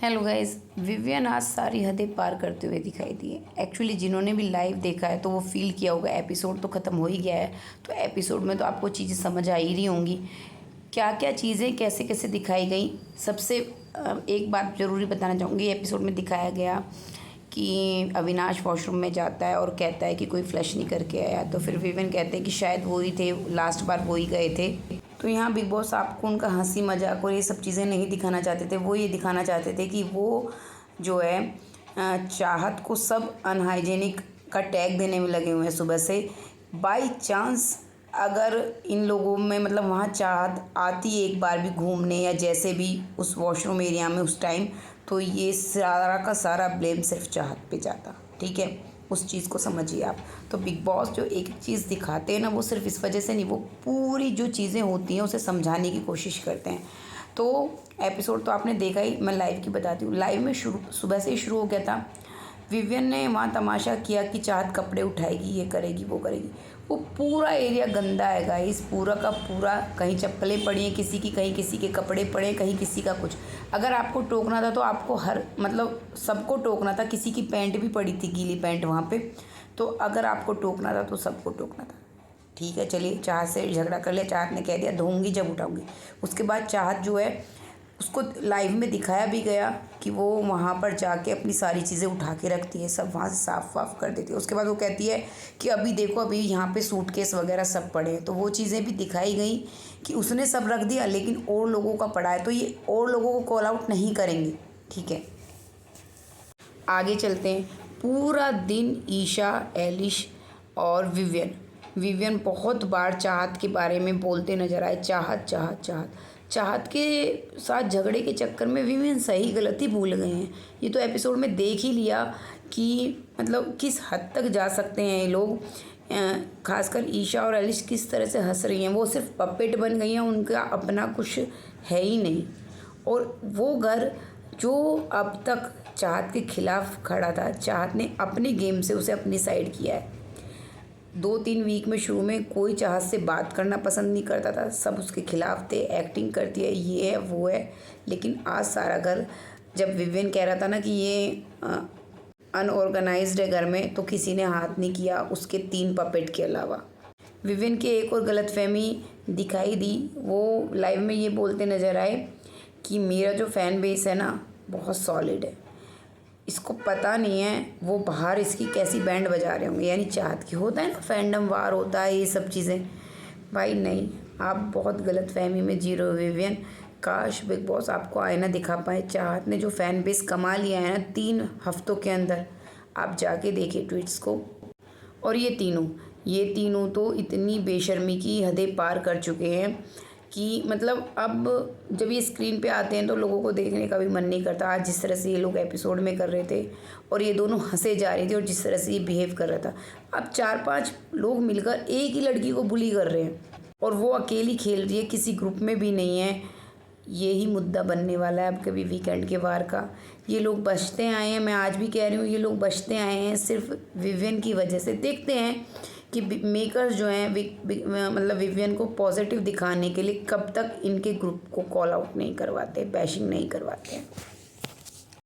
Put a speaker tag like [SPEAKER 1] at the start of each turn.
[SPEAKER 1] Hello guys, Vivian आज सारी हदें पार करते हुए दिखाई दी है। एक्चुअली जिन्होंने भी लाइव देखा है तो वो फील किया होगा। एपिसोड तो ख़त्म हो ही गया है, तो एपिसोड में तो आपको चीज़ें समझ आ ही रही होंगी, क्या क्या चीज़ें कैसे कैसे दिखाई गई। सबसे एक बात ज़रूरी बताना चाहूँगी। एपिसोड में दिखाया गया कि अविनाश वॉशरूम में जाता है और कहता है कि कोई फ्लश नहीं करके आया, तो फिर विवियन कहते हैं कि शायद वो ही थे, लास्ट बार वो ही गए थे। तो यहाँ बिग बॉस आपको उनका हंसी मजाक और ये सब चीज़ें नहीं दिखाना चाहते थे। वो ये दिखाना चाहते थे कि वो जो है चाहत को सब अनहाइजेनिक का टैग देने में लगे हुए हैं सुबह से। बाई चांस अगर इन लोगों में मतलब वहाँ चाहत आती एक बार भी घूमने या जैसे भी उस वॉशरूम एरिया में उस टाइम, तो ये सारा का सारा ब्लेम सिर्फ चाहत पे जाता। ठीक है, उस चीज़ को समझिए आप। तो बिग बॉस जो एक चीज़ दिखाते हैं ना, वो सिर्फ इस वजह से नहीं, वो पूरी जो चीज़ें होती हैं उसे समझाने की कोशिश करते हैं। तो एपिसोड तो आपने देखा ही, मैं लाइव की बताती हूँ। लाइव में सुबह से ही शुरू हो गया था। विवियन ने वहाँ तमाशा किया कि चाहत कपड़े उठाएगी, ये करेगी, वो करेगी। वो पूरा एरिया गंदा है गाइस, पूरा का पूरा। कहीं चप्पलें पड़ी हैं किसी की, कहीं किसी के कपड़े पड़े हैं, कहीं किसी का कुछ। अगर आपको टोकना था तो आपको सबको टोकना था। किसी की पैंट भी पड़ी थी, गीली पैंट वहाँ पे। तो अगर आपको टोकना था तो सबको टोकना था। ठीक है, चलिए, चाहत से झगड़ा कर लिया। चाहत ने कह दिया धोऊंगी जब उठाऊंगी। उसके बाद चाहत जो है, उसको लाइव में दिखाया भी गया कि वो वहाँ पर जाके अपनी सारी चीज़ें उठा के रखती है, सब वहाँ से साफ़ वाफ कर देती है। उसके बाद वो कहती है कि अभी देखो, अभी यहाँ पे सूटकेस वगैरह सब पड़े हैं। तो वो चीज़ें भी दिखाई गई कि उसने सब रख दिया, लेकिन और लोगों का पड़ा है, तो ये और लोगों को कॉल आउट नहीं करेंगे। ठीक है, आगे चलते हैं। पूरा दिन ईशा, एलिश और विवियन बहुत बार चाहत के बारे में बोलते नजर आए। चाहत के साथ झगड़े के चक्कर में विवियन सही गलती भूल गए हैं। ये तो एपिसोड में देख ही लिया कि मतलब किस हद तक जा सकते हैं ये लोग। खासकर ईशा और एलिश किस तरह से हंस रही हैं। वो सिर्फ पपेट बन गई हैं, उनका अपना कुछ है ही नहीं। और वो घर जो अब तक चाहत के खिलाफ खड़ा था, चाहत ने अपने गेम से उसे अपनी साइड किया है। 2-3 वीक में शुरू में कोई चाहत से बात करना पसंद नहीं करता था, सब उसके खिलाफ थे, एक्टिंग करती है, ये है वो है। लेकिन आज सारा घर, जब विवियन कह रहा था ना कि ये अनऑर्गेनाइज्ड है घर में, तो किसी ने हाथ नहीं किया उसके 3 पपेट के अलावा। विवियन की एक और गलतफहमी दिखाई दी। वो लाइव में ये बोलते नज़र आए कि मेरा जो फ़ैन बेस है ना, बहुत सॉलिड है। इसको पता नहीं है वो बाहर इसकी कैसी बैंड बजा रहे होंगे, यानी चाहत की। होता है ना, फैंडम वार होता है, ये सब चीज़ें। भाई नहीं, आप बहुत गलत फहमी में जी रहे हो विवियन। काश बिग बॉस आपको आईना दिखा पाए। चाहत ने जो फ़ैन बेस कमा लिया है ना 3 हफ्तों के अंदर, आप जाके देखिए ट्वीट्स को। और ये तीनों तो इतनी बेशर्मी की हदें पार कर चुके हैं कि मतलब अब जब ये स्क्रीन पे आते हैं तो लोगों को देखने का भी मन नहीं करता। आज जिस तरह से ये लोग एपिसोड में कर रहे थे और ये दोनों हंसे जा रही थी, और जिस तरह से ये बिहेव कर रहा था, अब 4-5 लोग मिलकर एक ही लड़की को बुली कर रहे हैं और वो अकेली खेल रही है, किसी ग्रुप में भी नहीं है। यही मुद्दा बनने वाला है अब कभी वीकेंड के वार का। ये लोग बचते आए हैं, मैं आज भी कह रही हूँ, ये लोग बचते आए हैं सिर्फ विवियन की वजह से। देखते हैं कि मेकर्स जो हैं मतलब विवियन को पॉजिटिव दिखाने के लिए कब तक इनके ग्रुप को कॉल आउट नहीं करवाते, बैशिंग नहीं करवाते हैं।